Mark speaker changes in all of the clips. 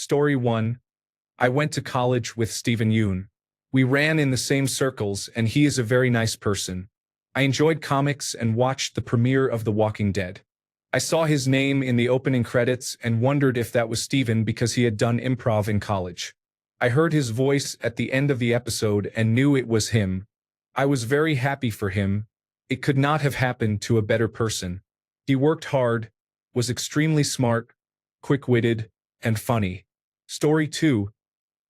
Speaker 1: Story 1. I went to college with Stephen Yoon. We ran in the same circles and he is a very nice person. I enjoyed comics and watched the premiere of The Walking Dead. I saw his name in the opening credits and wondered if that was Stephen because he had done improv in college. I heard his voice at the end of the episode and knew it was him. I was very happy for him. It could not have happened to a better person. He worked hard, was extremely smart, quick-witted, and funny. Story 2.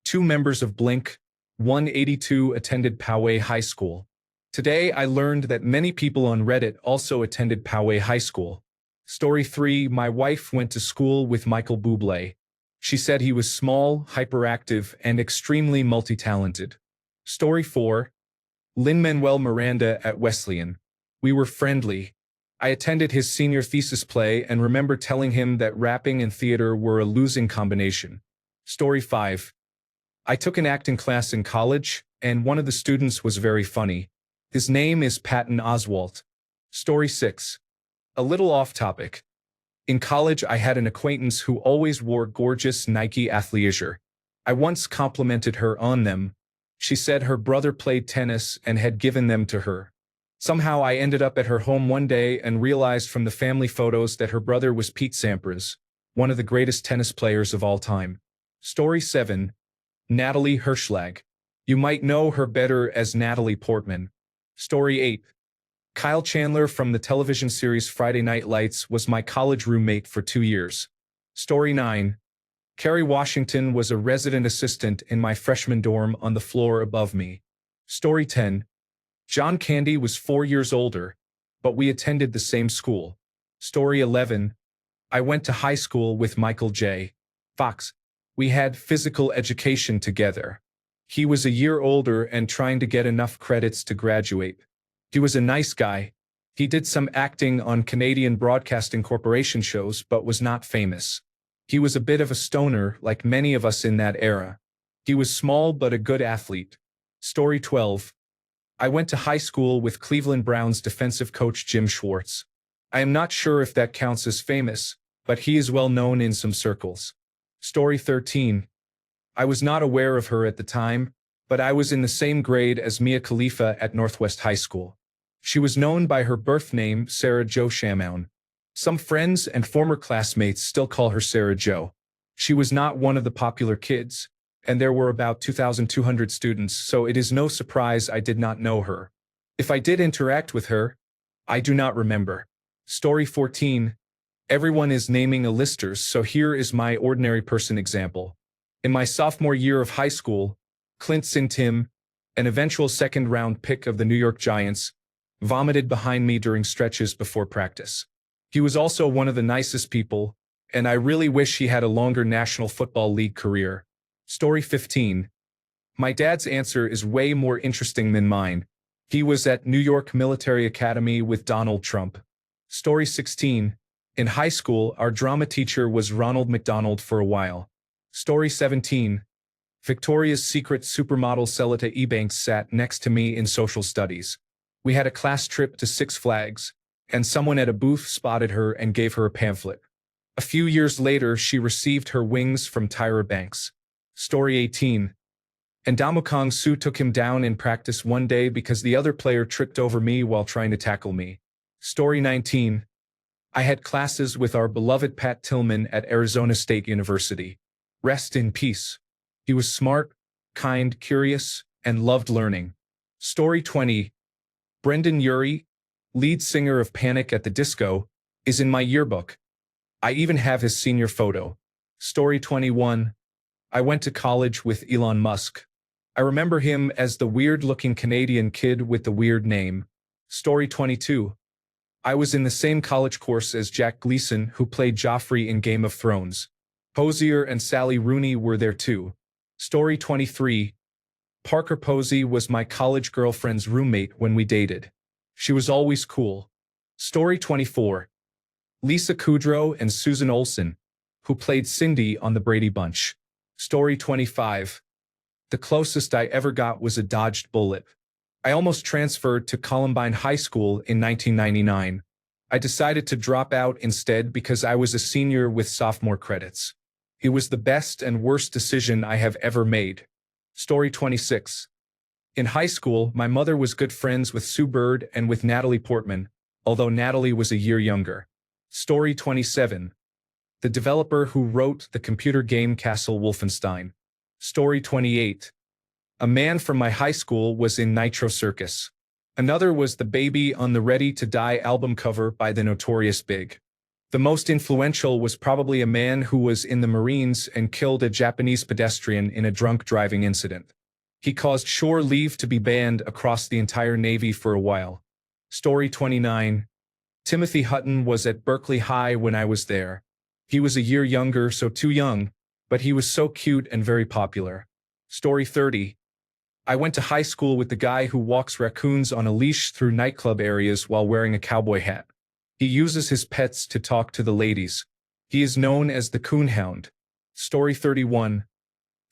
Speaker 1: Two members of Blink 182 attended Poway High School. Today I learned that many people on Reddit also attended Poway High School. Story 3. My wife went to school with Michael Bublé. She said he was small, hyperactive, and extremely multi-talented. Story 4. Lin-Manuel Miranda at Wesleyan. We were friendly. I attended his senior thesis play and remember telling him that rapping and theater were a losing combination. Story 5. I took an acting class in college, and one of the students was very funny. His name is Patton Oswalt. Story 6. A little off topic. In college I had an acquaintance who always wore gorgeous Nike athleisure. I once complimented her on them. She said her brother played tennis and had given them to her. Somehow I ended up at her home one day and realized from the family photos that her brother was Pete Sampras, one of the greatest tennis players of all time. Story 7. Natalie Hirschlag. You might know her better as Natalie Portman. Story 8. Kyle Chandler from the television series Friday Night Lights was my college roommate for 2 years. Story 9. Kerry Washington was a resident assistant in my freshman dorm on the floor above me. Story 10. John Candy was 4 years older, but we attended the same school. Story 11. I went to high school with Michael J. Fox. We had physical education together. He was a year older and trying to get enough credits to graduate. He was a nice guy. He did some acting on Canadian Broadcasting Corporation shows but was not famous. He was a bit of a stoner like many of us in that era. He was small but a good athlete. Story 12. I went to high school with Cleveland Browns defensive coach Jim Schwartz. I am not sure if that counts as famous, but he is well known in some circles. Story 13. I was not aware of her at the time, but I was in the same grade as Mia Khalifa at Northwest High School. She was known by her birth name, Sarah Jo Shamoun. Some friends and former classmates still call her Sarah Jo. She was not one of the popular kids, and there were about 2,200 students, so it is no surprise I did not know her. If I did interact with her, I do not remember. Story 14. Everyone is naming a listers, so here is my ordinary person example. In my sophomore year of high school, Clint Tim, an eventual second-round pick of the New York Giants, vomited behind me during stretches before practice. He was also one of the nicest people, and I really wish he had a longer National Football League career. Story 15. My dad's answer is way more interesting than mine. He was at New York Military Academy with Donald Trump. Story 16. In high school, our drama teacher was Ronald McDonald for a while. Story 17. Victoria's Secret supermodel Celita Ebanks sat next to me in social studies. We had a class trip to Six Flags, and someone at a booth spotted her and gave her a pamphlet. A few years later, she received her wings from Tyra Banks. Story 18. Ndamukong Suh took him down in practice one day because the other player tripped over me while trying to tackle me. Story 19. I had classes with our beloved Pat Tillman at Arizona State University. Rest in peace. He was smart, kind, curious, and loved learning. Story 20. Brendan Urie, lead singer of Panic at the Disco, is in my yearbook. I even have his senior photo. Story 21. I went to college with Elon Musk. I remember him as the weird-looking Canadian kid with the weird name. Story 22. I was in the same college course as Jack Gleason, who played Joffrey in Game of Thrones. Posey and Sally Rooney were there too. Story 23. Parker Posey was my college girlfriend's roommate when we dated. She was always cool. Story 24. Lisa Kudrow and Susan Olsen, who played Cindy on The Brady Bunch. Story 25. The closest I ever got was a dodged bullet. I almost transferred to Columbine High School in 1999. I decided to drop out instead because I was a senior with sophomore credits. It was the best and worst decision I have ever made. Story 26. In high school, my mother was good friends with Sue Bird and with Natalie Portman, although Natalie was a year younger. Story 27. The developer who wrote the computer game Castle Wolfenstein. Story 28. A man from my high school was in Nitro Circus. Another was the baby on the Ready to Die album cover by the Notorious Big. The most influential was probably a man who was in the Marines and killed a Japanese pedestrian in a drunk driving incident. He caused shore leave to be banned across the entire Navy for a while. Story 29. Timothy Hutton was at Berkeley High when I was there. He was a year younger, so too young, but he was so cute and very popular. Story 30. I went to high school with the guy who walks raccoons on a leash through nightclub areas while wearing a cowboy hat. He uses his pets to talk to the ladies. He is known as the Coonhound. Story 31.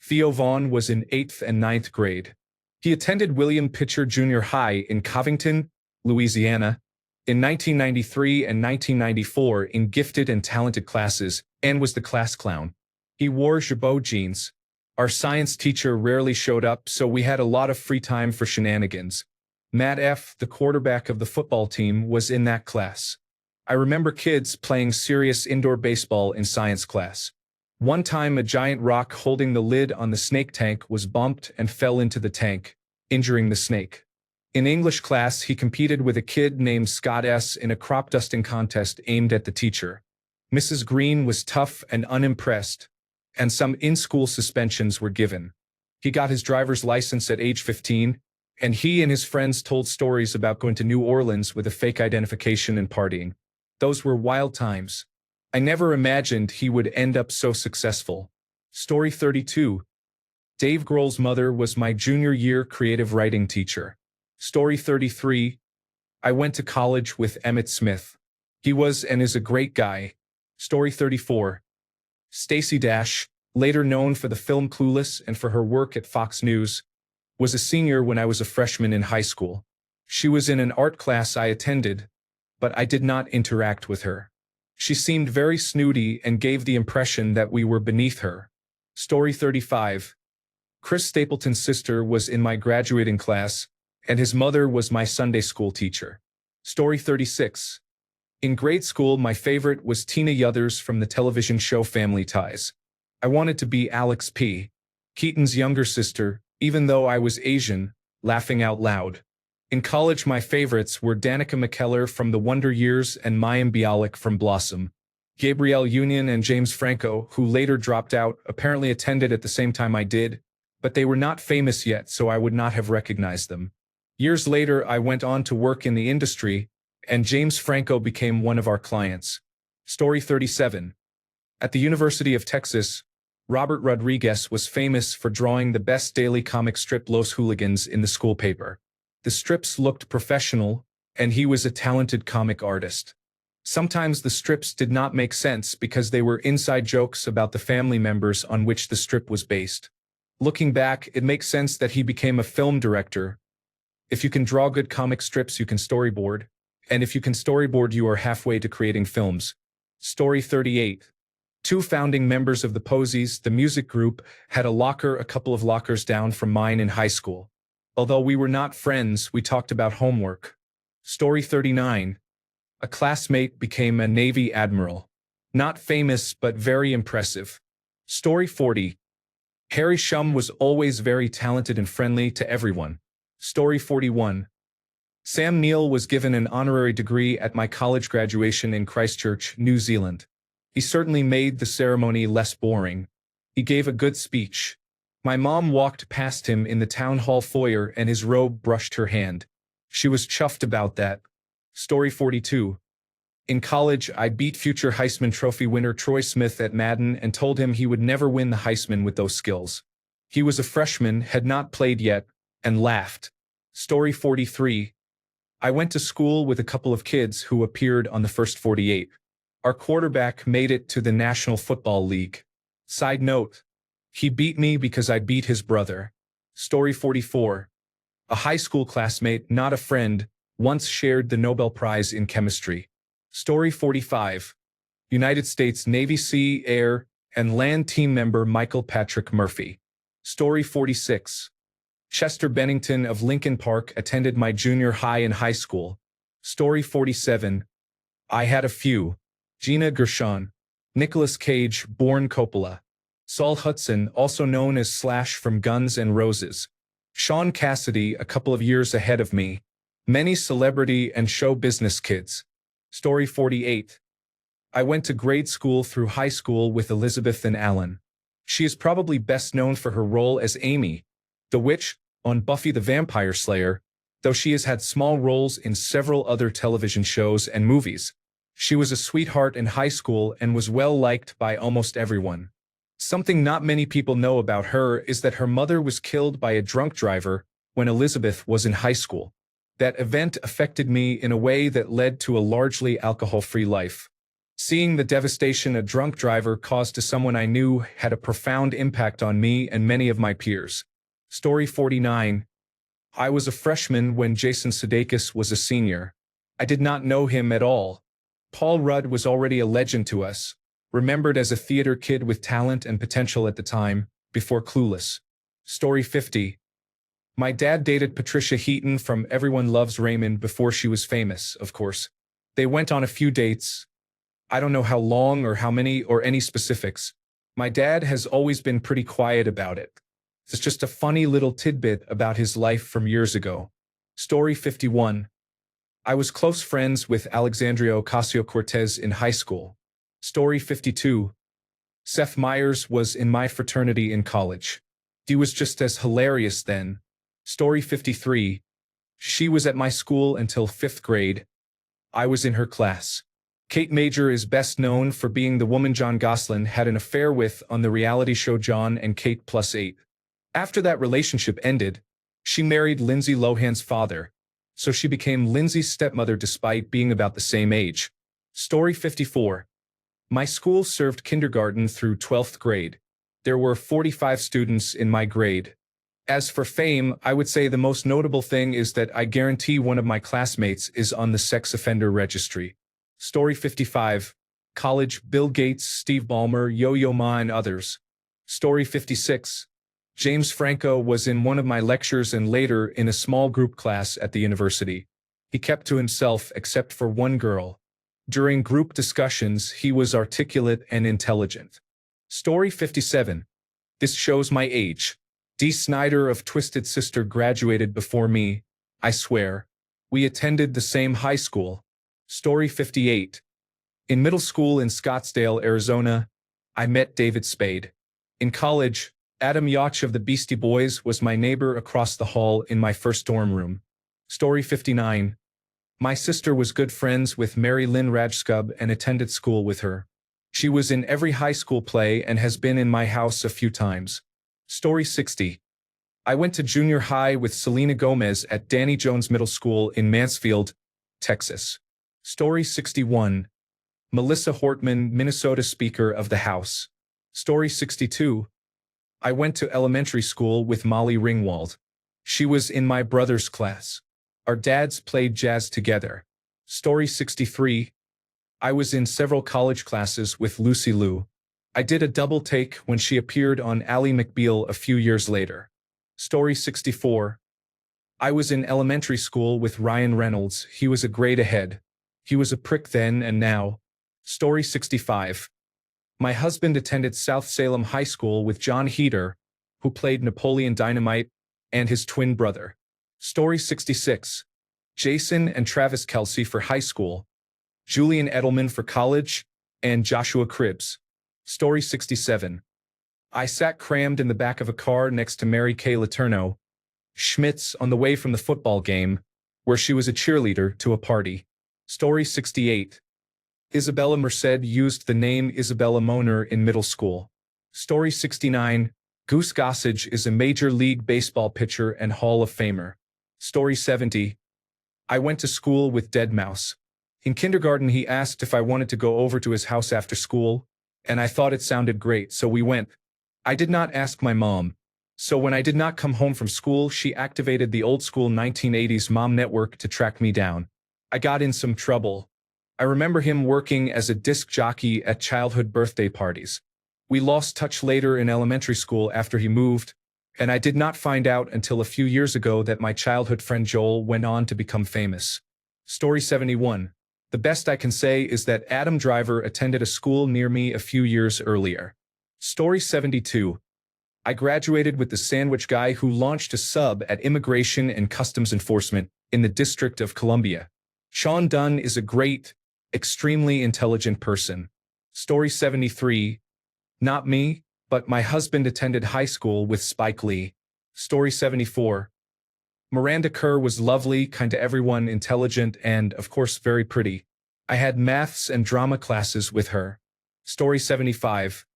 Speaker 1: Theo Vaughn was in 8th and 9th grade. He attended William Pitcher Junior High in Covington, Louisiana, in 1993 and 1994 in gifted and talented classes, and was the class clown. He wore Jabot jeans. Our science teacher rarely showed up, so we had a lot of free time for shenanigans. Matt F., the quarterback of the football team, was in that class. I remember kids playing serious indoor baseball in science class. One time a giant rock holding the lid on the snake tank was bumped and fell into the tank, injuring the snake. In English class, he competed with a kid named Scott S. in a crop dusting contest aimed at the teacher. Mrs. Green was tough and unimpressed, and some in-school suspensions were given. He got his driver's license at age 15, and he and his friends told stories about going to New Orleans with a fake identification and partying. Those were wild times. I never imagined he would end up so successful. Story 32. Dave Grohl's mother was my junior year creative writing teacher. Story 33. I went to college with Emmett Smith. He was and is a great guy. Story 34. Stacey Dash, later known for the film Clueless and for her work at Fox News, was a senior when I was a freshman in high school. She was in an art class I attended, but I did not interact with her. She seemed very snooty and gave the impression that we were beneath her. Story 35. Chris Stapleton's sister was in my graduating class, and his mother was my Sunday school teacher. Story 36. In grade school, my favorite was Tina Yothers from the television show Family Ties. I wanted to be Alex P., Keaton's younger sister, even though I was Asian, laughing out loud. In college, my favorites were Danica McKellar from The Wonder Years and Mayim Bialik from Blossom. Gabrielle Union and James Franco, who later dropped out, apparently attended at the same time I did, but they were not famous yet, so I would not have recognized them. Years later, I went on to work in the industry, and James Franco became one of our clients. Story 37. At the University of Texas, Robert Rodriguez was famous for drawing the best daily comic strip Los Hooligans in the school paper. The strips looked professional, and he was a talented comic artist. Sometimes the strips did not make sense because they were inside jokes about the family members on which the strip was based. Looking back, it makes sense that he became a film director. If you can draw good comic strips, you can storyboard. And if you can storyboard, you are halfway to creating films. Story 38. Two founding members of the Posies, the music group, had a locker a couple of lockers down from mine in high school. Although we were not friends, we talked about homework. Story 39. A classmate became a Navy admiral. Not famous, but very impressive. Story 40. Harry Shum was always very talented and friendly to everyone. Story 41. Sam Neill was given an honorary degree at my college graduation in Christchurch, New Zealand. He certainly made the ceremony less boring. He gave a good speech. My mom walked past him in the town hall foyer and his robe brushed her hand. She was chuffed about that. Story 42. In college, I beat future Heisman Trophy winner Troy Smith at Madden and told him he would never win the Heisman with those skills. He was a freshman, had not played yet, and laughed. Story 43. I went to school with a couple of kids who appeared on the first 48. Our quarterback made it to the National Football League. Side note, he beat me because I beat his brother. Story 44. A high school classmate, not a friend, once shared the Nobel Prize in chemistry. Story 45. United States Navy Sea, Air, and LAN team member Michael Patrick Murphy. Story 46. Chester Bennington of Lincoln Park attended my junior high and high school. Story 47. I had a few. Gina Gershon. Nicolas Cage, born Coppola. Saul Hudson, also known as Slash from Guns N' Roses. Sean Cassidy, a couple of years ahead of me. Many celebrity and show business kids. Story 48. I went to grade school through high school with Elizabeth and Alan. She is probably best known for her role as Amy, the witch, on Buffy the Vampire Slayer, though she has had small roles in several other television shows and movies. She was a sweetheart in high school and was well liked by almost everyone. Something not many people know about her is that her mother was killed by a drunk driver when Elizabeth was in high school. That event affected me in a way that led to a largely alcohol-free life. Seeing the devastation a drunk driver caused to someone I knew had a profound impact on me and many of my peers. Story 49. I was a freshman when Jason Sudeikis was a senior. I did not know him at all. Paul Rudd was already a legend to us, remembered as a theater kid with talent and potential at the time, before Clueless. Story 50. My dad dated Patricia Heaton from Everyone Loves Raymond before she was famous, of course. They went on a few dates. I don't know how long or how many or any specifics. My dad has always been pretty quiet about it. It's just a funny little tidbit about his life from years ago. Story 51. I was close friends with Alexandria Ocasio-Cortez in high school. Story 52. Seth Meyers was in my fraternity in college. He was just as hilarious then. Story 53. She was at my school until 5th grade. I was in her class. Kate Major is best known for being the woman John Gosselin had an affair with on the reality show John and Kate Plus 8. After that relationship ended, she married Lindsay Lohan's father, so she became Lindsay's stepmother despite being about the same age. Story 54. My school served kindergarten through 12th grade. There were 45 students in my grade. As for fame, I would say the most notable thing is that I guarantee one of my classmates is on the sex offender registry. Story 55. College, Bill Gates, Steve Ballmer, Yo-Yo Ma and others. Story 56. James Franco was in one of my lectures and later in a small group class at the university. He kept to himself except for one girl. During group discussions, he was articulate and intelligent. Story 57. This shows my age. Dee Snider of Twisted Sister graduated before me, I swear. We attended the same high school. Story 58. In middle school in Scottsdale, Arizona, I met David Spade. In college, Adam Yauch of the Beastie Boys was my neighbor across the hall in my first dorm room. Story 59. My sister was good friends with Mary Lynn Rajskub and attended school with her. She was in every high school play and has been in my house a few times. Story 60. I went to junior high with Selena Gomez at Danny Jones Middle School in Mansfield, Texas. Story 61. Melissa Hortman, Minnesota Speaker of the House. Story 62. I went to elementary school with Molly Ringwald. She was in my brother's class. Our dads played jazz together. Story 63. I was in several college classes with Lucy Liu. I did a double take when she appeared on Ally McBeal a few years later. Story 64. I was in elementary school with Ryan Reynolds. He was a grade ahead. He was a prick then and now. Story 65. My husband attended South Salem High School with John Heder, who played Napoleon Dynamite, and his twin brother. Story 66. Jason and Travis Kelce for high school. Julian Edelman for college, and Joshua Cribbs. Story 67. I sat crammed in the back of a car next to Mary Kay Letourneau Schmitz on the way from the football game, where she was a cheerleader, to a party. Story 68. Isabella Merced used the name Isabella Moner in middle school. Story 69. Goose Gossage is a Major League Baseball pitcher and Hall of Famer. Story 70. I went to school with Deadmau5. In kindergarten he asked if I wanted to go over to his house after school, and I thought it sounded great, so we went. I did not ask my mom. So when I did not come home from school, she activated the old-school 1980s mom network to track me down. I got in some trouble. I remember him working as a disc jockey at childhood birthday parties. We lost touch later in elementary school after he moved, and I did not find out until a few years ago that my childhood friend Joel went on to become famous. Story 71. The best I can say is that Adam Driver attended a school near me a few years earlier. Story 72. I graduated with the sandwich guy who launched a sub at Immigration and Customs Enforcement in the District of Columbia. Sean Dunn is a great, extremely intelligent person. Story 73. Not me, but my husband attended high school with Spike Lee. Story 74. Miranda Kerr was lovely, kind to everyone, intelligent, and, of course, very pretty. I had maths and drama classes with her. Story 75.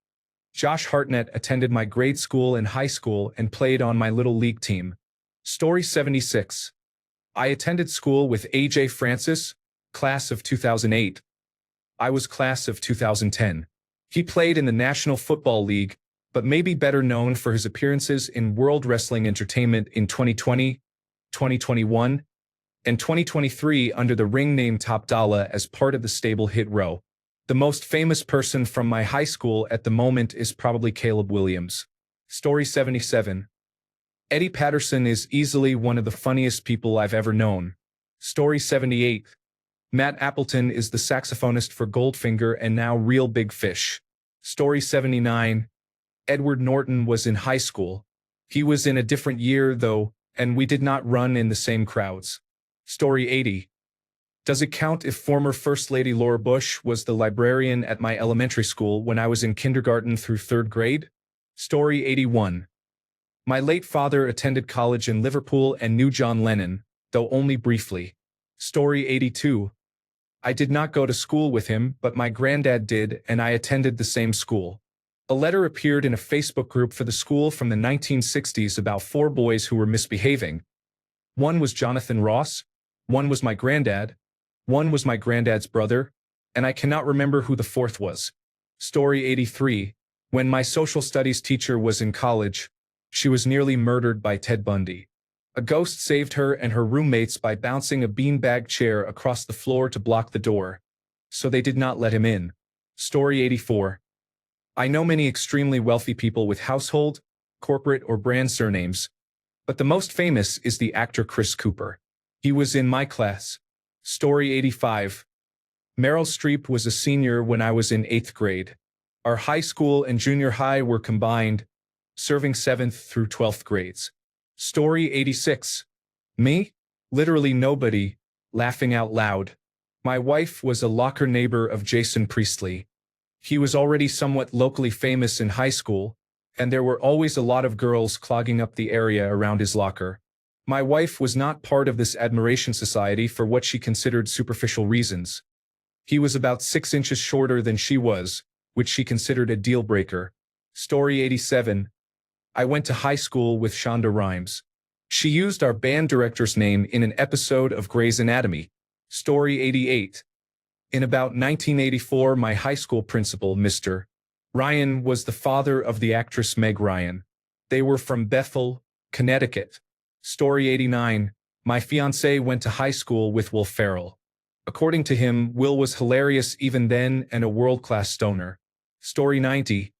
Speaker 1: Josh Hartnett attended my grade school and high school and played on my little league team. Story 76. I attended school with AJ Francis, class of 2008. I was class of 2010. He played in the National Football League, but may be better known for his appearances in World Wrestling Entertainment in 2020, 2021, and 2023 under the ring name Top Dollar as part of the stable Hit Row. The most famous person from my high school at the moment is probably Caleb Williams. Story 77. Eddie Patterson is easily one of the funniest people I've ever known. Story 78. Matt Appleton is the saxophonist for Goldfinger and now Real Big Fish. Story 79. Edward Norton was in high school. He was in a different year, though, and we did not run in the same crowds. Story 80. Does it count if former First Lady Laura Bush was the librarian at my elementary school when I was in kindergarten through third grade? Story 81. My late father attended college in Liverpool and knew John Lennon, though only briefly. Story 82. I did not go to school with him, but my granddad did, and I attended the same school. A letter appeared in a Facebook group for the school from the 1960s about 4 boys who were misbehaving. One was Jonathan Ross, one was my granddad, one was my granddad's brother, and I cannot remember who the 4th was. Story 83. When my social studies teacher was in college, she was nearly murdered by Ted Bundy. A ghost saved her and her roommates by bouncing a beanbag chair across the floor to block the door, so they did not let him in. Story 84. I know many extremely wealthy people with household, corporate, or brand surnames, but the most famous is the actor Chris Cooper. He was in my class. Story 85. Meryl Streep was a senior when I was in 8th grade. Our high school and junior high were combined, serving 7th through 12th grades. Story 86. Me? Literally nobody, laughing out loud. My wife was a locker neighbor of Jason Priestley. He was already somewhat locally famous in high school, and there were always a lot of girls clogging up the area around his locker. My wife was not part of this admiration society for what she considered superficial reasons. He was about 6 inches shorter than she was, which she considered a deal breaker. Story 87. I went to high school with Shonda Rhimes. She used our band director's name in an episode of Grey's Anatomy. Story 88. In about 1984, my high school principal, Mr. Ryan, was the father of the actress Meg Ryan. They were from Bethel, Connecticut. Story 89. My fiancé went to high school with Will Ferrell. According to him, Will was hilarious even then and a world-class stoner. Story 90.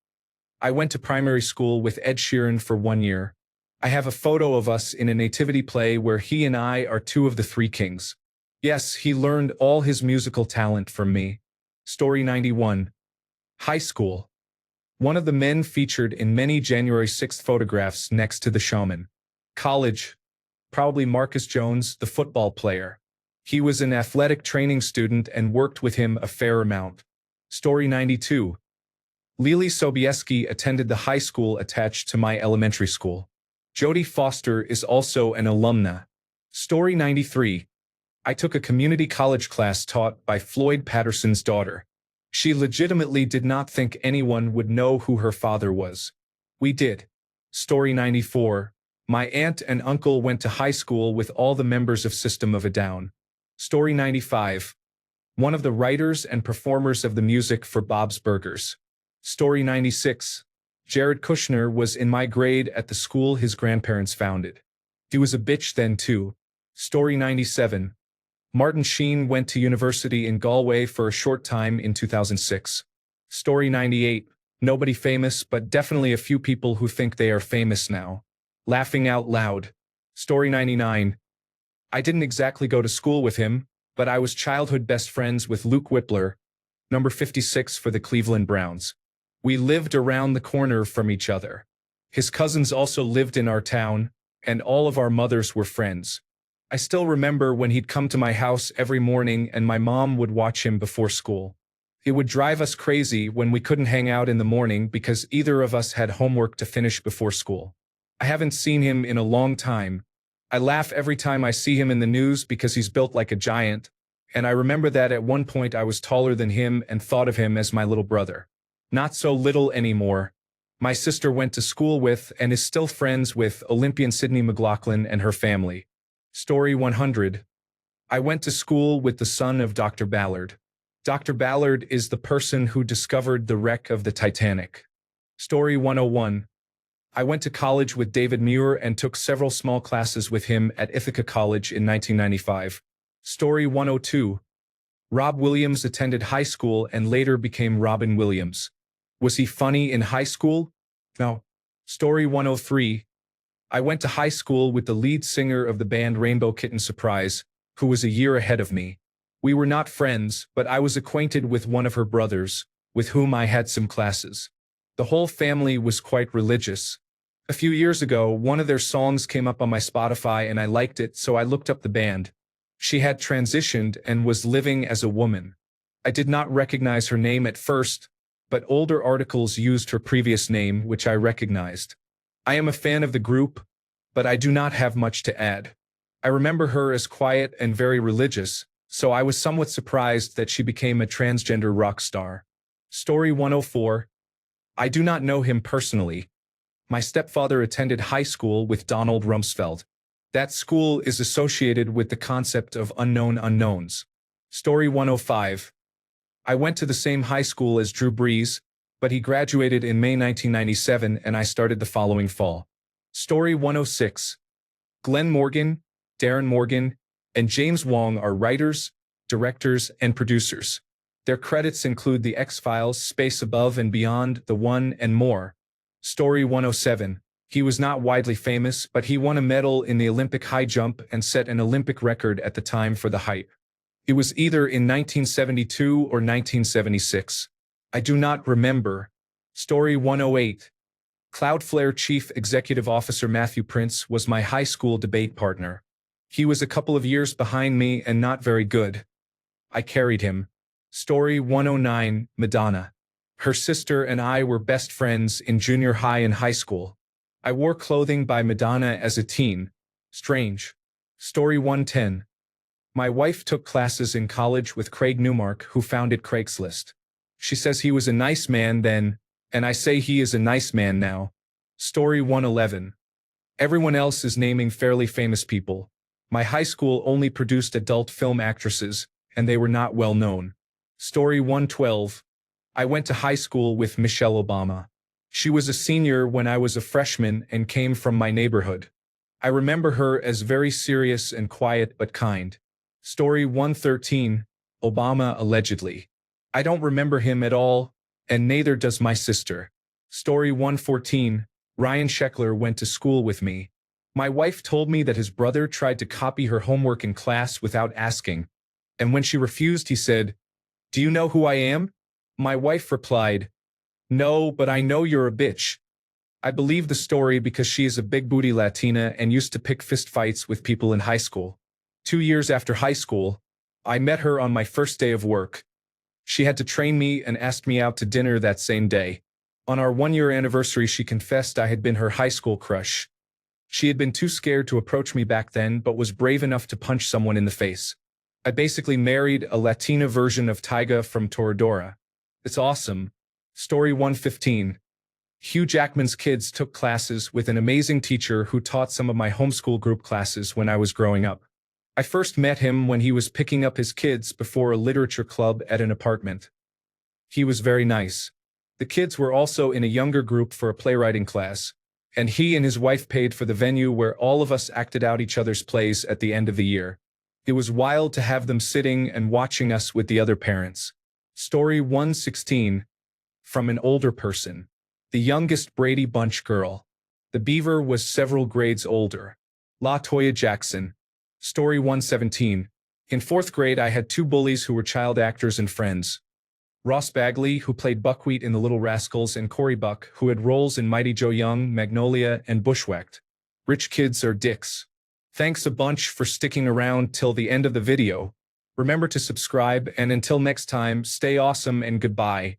Speaker 1: I went to primary school with Ed Sheeran for 1 year. I have a photo of us in a nativity play where he and I are 2 of the 3 kings. Yes, he learned all his musical talent from me. Story 91. High school. One of the men featured in many January 6th photographs next to the shaman. College. Probably Marcus Jones, the football player. He was an athletic training student and worked with him a fair amount. Story 92. Lily Sobieski attended the high school attached to my elementary school. Jodie Foster is also an alumna. Story 93. I took a community college class taught by Floyd Patterson's daughter. She legitimately did not think anyone would know who her father was. We did. Story 94. My aunt and uncle went to high school with all the members of System of a Down. Story 95. One of the writers and performers of the music for Bob's Burgers. Story 96. Jared Kushner was in my grade at the school his grandparents founded. He was a bitch then too. Story 97. Martin Sheen went to university in Galway for a short time in 2006. Story 98. Nobody famous, but definitely a few people who think they are famous now. Laughing out loud. Story 99. I didn't exactly go to school with him, but I was childhood best friends with Luke Whippler, number 56 for the Cleveland Browns. We lived around the corner from each other. His cousins also lived in our town, and all of our mothers were friends. I still remember when he'd come to my house every morning and my mom would watch him before school. It would drive us crazy when we couldn't hang out in the morning because either of us had homework to finish before school. I haven't seen him in a long time. I laugh every time I see him in the news because he's built like a giant, and I remember that at one point I was taller than him and thought of him as my little brother. Not so little anymore. My sister went to school with and is still friends with Olympian Sydney McLaughlin and her family. Story 100. I went to school with the son of Dr. Ballard. Dr. Ballard is the person who discovered the wreck of the Titanic. Story 101. I went to college with David Muir and took several small classes with him at Ithaca College in 1995. Story 102. Rob Williams attended high school and later became Robin Williams. Was he funny in high school? No. Story 103. I went to high school with the lead singer of the band Rainbow Kitten Surprise, who was a year ahead of me. We were not friends, but I was acquainted with one of her brothers, with whom I had some classes. The whole family was quite religious. A few years ago, one of their songs came up on my Spotify and I liked it, so I looked up the band. She had transitioned and was living as a woman. I did not recognize her name at first, but older articles used her previous name, which I recognized. I am a fan of the group, but I do not have much to add. I remember her as quiet and very religious, so I was somewhat surprised that she became a transgender rock star. Story 104. I do not know him personally. My stepfather attended high school with Donald Rumsfeld. That school is associated with the concept of unknown unknowns. Story 105. I went to the same high school as Drew Brees, but he graduated in May 1997 and I started the following fall. Story 106. Glenn Morgan, Darren Morgan, and James Wong are writers, directors, and producers. Their credits include The X-Files, Space Above and Beyond, The One, and more. Story 107. He was not widely famous, but he won a medal in the Olympic high jump and set an Olympic record at the time for the height. It was either in 1972 or 1976. I do not remember. Story 108. Cloudflare Chief Executive Officer Matthew Prince was my high school debate partner. He was a couple of years behind me and not very good. I carried him. Story 109. Madonna. Her sister and I were best friends in junior high and high school. I wore clothing by Madonna as a teen. Strange. Story 110. My wife took classes in college with Craig Newmark, who founded Craigslist. She says he was a nice man then, and I say he is a nice man now. Story 111. Everyone else is naming fairly famous people. My high school only produced adult film actresses, and they were not well known. Story 112. I went to high school with Michelle Obama. She was a senior when I was a freshman and came from my neighborhood. I remember her as very serious and quiet but kind. Story 113. Obama allegedly. I don't remember him at all, and neither does my sister. Story 114. Ryan Sheckler went to school with me. My wife told me that his brother tried to copy her homework in class without asking, and when she refused, he said, "Do you know who I am?" My wife replied, "No, but I know you're a bitch." I believe the story because she is a big booty Latina and used to pick fistfights with people in high school. 2 years after high school, I met her on my first day of work. She had to train me and asked me out to dinner that same day. On our 1-year anniversary, she confessed I had been her high school crush. She had been too scared to approach me back then, but was brave enough to punch someone in the face. I basically married a Latina version of Tyga from Toradora. It's awesome. Story 115. Hugh Jackman's kids took classes with an amazing teacher who taught some of my homeschool group classes when I was growing up. I first met him when he was picking up his kids before a literature club at an apartment. He was very nice. The kids were also in a younger group for a playwriting class, and he and his wife paid for the venue where all of us acted out each other's plays at the end of the year. It was wild to have them sitting and watching us with the other parents. Story 116. from an older person. The youngest Brady Bunch girl. The beaver was several grades older. La Toya Jackson. Story 117. In fourth grade I had two bullies who were child actors and friends. Ross Bagley, who played Buckwheat in The Little Rascals, and Cory Buck, who had roles in Mighty Joe Young, Magnolia, and Bushwhacked. Rich kids are dicks. Thanks a bunch for sticking around till the end of the video. Remember to subscribe, and until next time, stay awesome and goodbye.